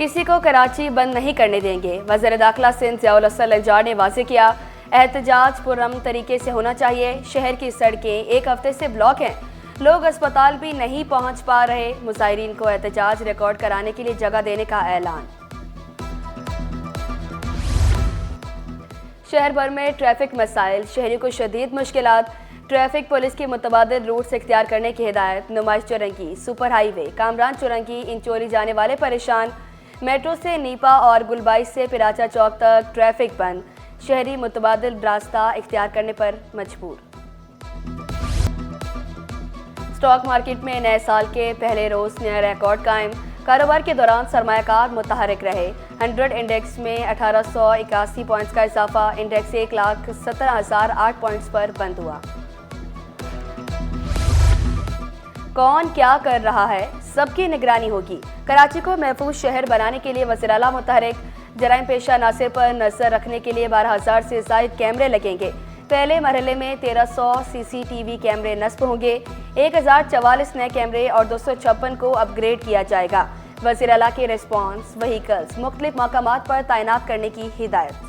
किसी को कराची बंद नहीं करने देंगे। वज़ीर दाखिला सिंध ज़ियाउल हसन लंजार ने वाज़ेह किया, एहतजाज पुरअमन तरीके से होना चाहिए। शहर की सड़कें एक हफ्ते से ब्लॉक हैं, लोग अस्पताल भी नहीं पहुंच पा रहे। मुज़ाहिरीन को एहतजाज रिकॉर्ड कराने के लिए जगह देने का ऐलान। शहर भर में ट्रैफिक मसाइल, शहरियों को शदीद मुश्किलात। ट्रैफिक पुलिस की मुतबादिल रूट्स इख्तियार करने की हिदायत। नुमाइश चौरंगी, सुपर हाईवे, कामरान चौरंगी, इंचोरी जाने वाले परेशान। मेट्रो से नीपा और गुलबाई से पिराचा चौक तक ट्रैफिक बंद। शहरी मुतबादिल रास्ता इख्तियार करने पर मजबूर। स्टॉक मार्केट में नए साल के पहले रोज नया रिकॉर्ड कायम। कारोबार के दौरान सरमायाकार मुतहरिक रहे। 100 इंडेक्स में 1881 पॉइंट्स का इजाफा। इंडेक्स 1,17,008 पॉइंट्स पर बंद हुआ। कौन क्या कर रहा है, सबकी निगरानी होगी। कराची को महफूज शहर बनाने के लिए वज़ीर आला मुतहरिक। जराइम पेशा नासिर पर नजर रखने के लिए 12,000 से ज़ायद कैमरे लगेंगे। पहले मरहले में 1300 CCTV कैमरे नस्ब होंगे। 1044 नए कैमरे और 256 को अपग्रेड किया जाएगा। वज़ीर आला के रिस्पॉन्स व्हीकल्स मुख्तलिफ मकामात पर तैनात करने की हिदायत।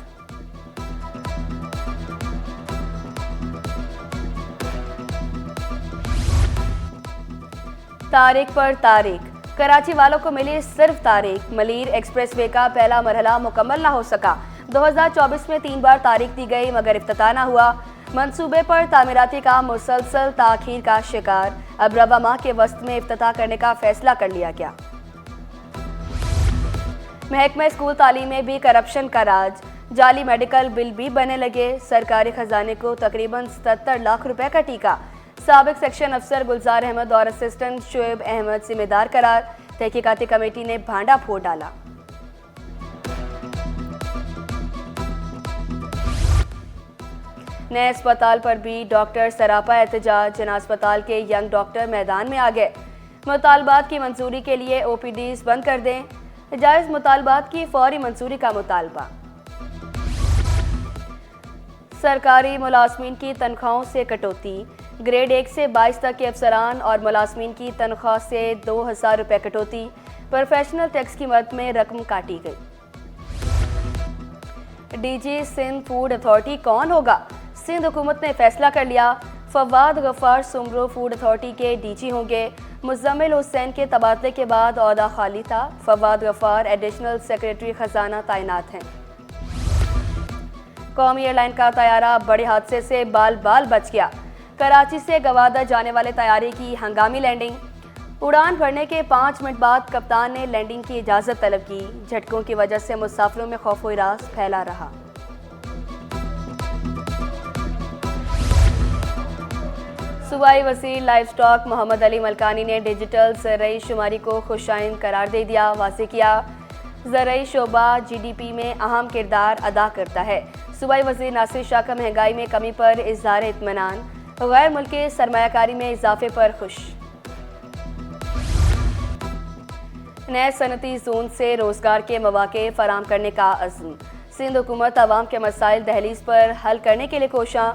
तारीख पर तारीख, कराची वालों को मिली सिर्फ तारीख। मलीर एक्सप्रेसवे का पहला मरहला मुकम्मल ना हो सका। 2024 में 3 बार तारीख दी गई मगर इफ्तिताह ना हुआ। मंसूबे पर तामीराती काम मुसलसल ताखीर का शिकार। अब रवा माह के वस्त में इफ्तिताह करने का फैसला कर लिया गया। महकमा स्कूल तालीम में भी करप्शन का राज। जाली मेडिकल बिल भी बनने लगे। सरकारी खजाने को तकरीबन 77 लाख रुपए का टीका। साबिक सेक्शन अफसर गुलजार अहमद और असिस्टेंट शुएब अहमद जिम्मेदार करार। तहकीकाती कमेटी ने भांडा फोड़ डाला। नए अस्पताल पर भी डॉक्टर सरापा एहतजाज। जना अस्पताल के यंग डॉक्टर मैदान में आ गए। मुतालबात की मंजूरी के लिए OPDs बंद कर दें। जायज़ मुतालबात की फौरी मंजूरी का मुतालबा। सरकारी मुलाजमीन की तनख्वाहों से कटौती। ग्रेड 1 से 22 तक के अफसरान और मुलाजमीन की तनख्वाह से 2,000 रुपये कटौती। प्रोफेशनल टैक्स की मद में रकम काटी गई। DG सिंध फूड अथॉरिटी कौन होगा? सिंध हुकूमत ने फैसला कर लिया। फवाद गफ्फार सुमरो फूड अथॉरिटी के DG होंगे। मुज़म्मिल हुसैन के तबादले के बाद ओहदा खाली था। फवाद गफ्फार एडिशनल सेक्रेटरी खजाना तैनात हैं। कौमी एयरलाइन का तैयारा बड़े हादसे से बाल बाल बच गया। कराची से गवादर जाने वाले तैयारे की हंगामी लैंडिंग। उड़ान भरने के 5 मिनट बाद कप्तान ने लैंडिंग की इजाज़त तलब की। झटकों की वजह से मुसाफिरों में खौफ व हिरास फैला रहा। सूबाई वज़ीर लाइव स्टॉक मोहम्मद अली मलकानी ने डिजिटल ज़रई शुमारी को खुशाइन करार दे दिया। वाज़ेह किया, ज़रई शोबा GDP में अहम किरदार अदा करता है। सूबाई वज़ीर नासिर शाह का महंगाई में कमी पर इज़हार इत्मीनान। गैर मुल्की सरमायाकारी में इजाफे पर खुश। नए सनती जोन से रोजगार के मौके फराहम करने का अज़्म। सिंध हुकूमत अवाम के मसाइल दहलीज पर हल करने के लिए कोशां।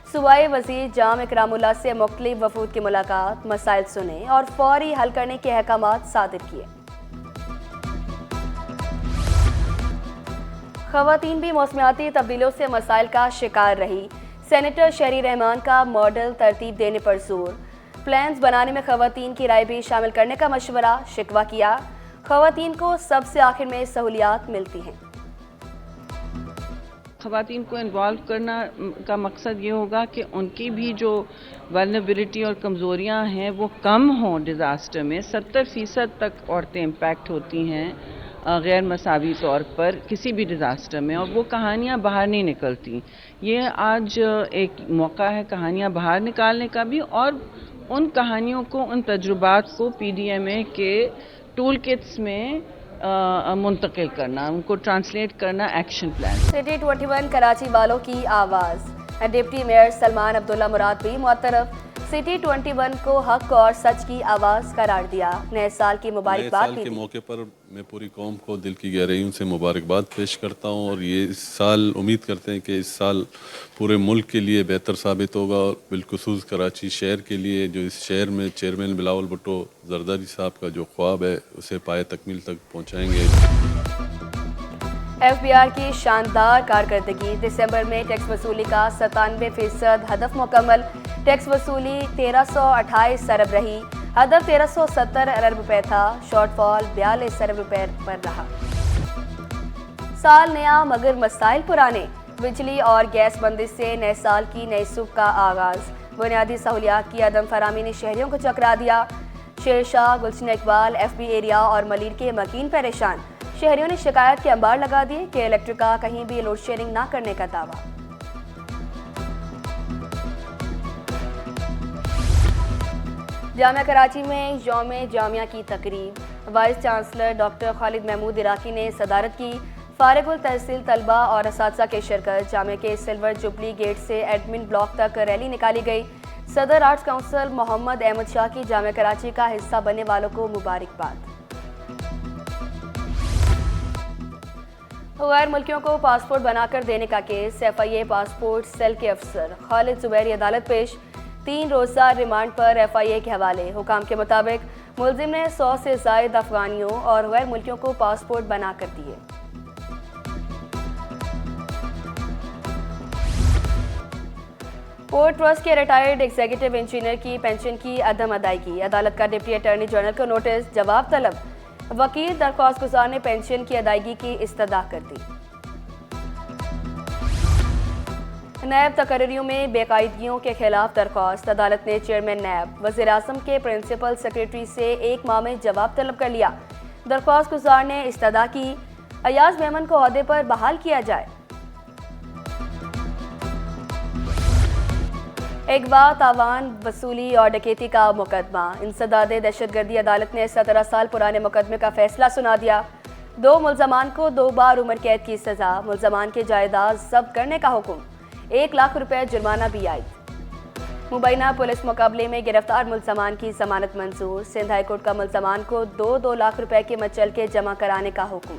सूबाई वज़ीर जाम इकरामुल्लाह से मुख्तलिफ वफूद की मुलाकात। मसाइल सुने और फौरी हल करने के अहकामात सादिर किए। ख़वातीन भी मौसमियाती तब्दीलियों से मसाइल का शिकार रही। सेनेटर शहरी रहमान का मॉडल तरतीब देने पर जोर। प्लान्स बनाने में ख़वातीन की राय भी शामिल करने का मशवरा। शिकवा किया, ख़वातीन को सबसे आखिर में सहूलियात मिलती हैं। ख़वातीन को इन्वॉल्व करना का मकसद ये होगा कि उनकी भी जो वल्नरेबिलिटी और कमज़ोरियाँ हैं वो कम हों। डिज़ास्टर में 70% तक औरतें इम्पैक्ट होती हैं गैर मसावी तौर पर किसी भी डिज़ास्टर में, और वो कहानियाँ बाहर नहीं निकलती। ये आज एक मौका है कहानियाँ बाहर निकालने का भी, और उन कहानियों को, उन तजुर्बात को PDMA के टूल किट्स में मुंतकिल करना, उनको ट्रांसलेट करना एक्शन प्लान। सिटी 21 कराची वालों की आवाज़। डिप्टी मेयर सलमान अब्दुल्ला मुराद भी मुअत्तरफ। सिटी 21 को हक और सच की आवाज़ करार दिया। नए साल की नए मुबारकबाद साल भी के दी। मौके पर मैं पूरी कौम को दिल की गहराइयों से मुबारकबाद पेश करता हूँ और ये इस साल उम्मीद करते हैं कि इस साल पूरे मुल्क के लिए बेहतर साबित होगा और बिलखुसूस कराची शहर के लिए, जो इस शहर में चेयरमैन बिलावल भुट्टो जरदारी साहब का जो ख्वाब है उसे पाए तकमील तक पहुँचाएँगे। एफबीआर की शानदार कारकर्दगी। दिसंबर में टैक्स वसूली का 97% हदफ मुकम्मल। टैक्स वसूली 1328 अरब रही। हदफ 1370 अरब रुपए था। शॉर्टफॉल 42 अरब रुपए पर रहा। साल नया मगर मसाइल पुराने। बिजली और गैस बंदिश से नए साल की नई सुबह का आगाज। बुनियादी सहूलियात की अदम फरामी ने शहरियों को चकरा दिया। शेरशाह, गुलशन इकबाल, एफबी एरिया और मलिर के मकीन परेशान। शहरियों ने शिकायत के अंबार लगा दिए कि इलेक्ट्रिक का कहीं भी लोड शेडिंग ना करने का दावा। जामिया कराची में यौम जामिया की तकरीब। Vice chancellor doctor Khalid Mahmood Iraqi ने सदारत की। फारिगुल तहसील तलबा और असातिज़ा की शिरकत। जामिया के सिल्वर जुबली गेट से एडमिन ब्लॉक तक रैली निकाली गई। सदर आर्ट्स काउंसिल मोहम्मद अहमद शाह की जामिया कराची का हिस्सा बनने वालों को मुबारकबाद। गैर मुल्कियों को पासपोर्ट बनाकर देने का केस। एफआईए पासपोर्ट सेल के अफसर खालिद जुबैरी अदालत पेश। 3 रोज़ा रिमांड पर एफआईए के हवाले। हुकाम के मुताबिक मुलजिम ने 100 से ज़ायद अफगानियों और गैर मुल्कियों को पासपोर्ट बना कर दिए। पोर्ट ट्रस्ट के रिटायर्ड एग्जीक्यूटिव इंजीनियर की पेंशन की अदम अदायगी। अदालत का डिप्टी अटॉर्नी जनरल को नोटिस। जवाब तलब। वकील दरख्वास्त गुजार ने पेंशन की अदायगी की इस्तदा कर दी। नैब तकरीरों में बेकायदगियों के खिलाफ दरख्वास्त। अदालत ने चेयरमैन नैब वज़ीर आज़म के प्रिंसिपल सेक्रेटरी से 1 माह में जवाब तलब कर लिया। दरख्वास्त गुजार ने इस्तदा की अयाज मेमन को ओहदे पर बहाल किया जाए। अगवा, तावान, वसूली और डकैती का मुकदमा। इंसदादे दहशतगर्दी अदालत ने 17 साल पुराने मुकदमे का फैसला सुना दिया। 2 मुलजमान को 2 बार उम्र कैद की सजा। मुलजमान के जायदाद जब्त करने का हुक्म। 1 लाख रुपए जुर्माना भी आयद। मुबैना पुलिस मुकाबले में गिरफ्तार मुलजमान की जमानत मंजूर। सिंध हाईकोर्ट का मुलजमान को 2-2 लाख रुपए के मचल के जमा कराने का हुक्म।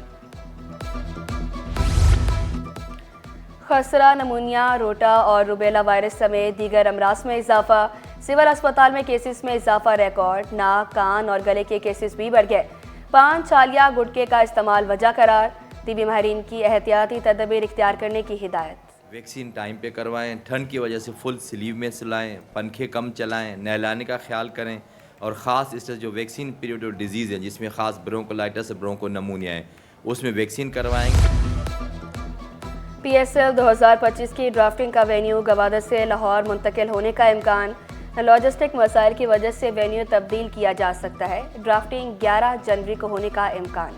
खसरा, नमूनिया, रोटा और रुबेला वायरस समेत दीगर अमराज में इजाफा। सिविल अस्पताल में केसेस में इजाफा रिकॉर्ड। नाक, कान और गले के केसेस भी बढ़ गए। पान, छालिया, गुटके का इस्तेमाल वजह करार। तिबी माहिरीन की एहतियाती तदबीर इख्तियार करने की हिदायत। वैक्सीन टाइम पे करवाएं, ठंड की वजह से फुल स्लीव में सुलाएं, पंखे कम चलाएं, नहलाने का ख्याल करें और ख़ास इस जो वैक्सीन पीरियड और डिजीज़ है जिसमें ख़ास ब्रोंकोलाइटिस, ब्रोंको नमूनिया है, उसमें वैक्सीन करवाएंगे। PSL 2025 की ड्राफ्टिंग का वेन्यू गवादर से लाहौर मुंतकिल होने का इम्कान। लॉजिस्टिक मसाइल की वजह से वेन्यू तब्दील किया जा सकता है। ड्राफ्टिंग 11 जनवरी को होने का इम्कान।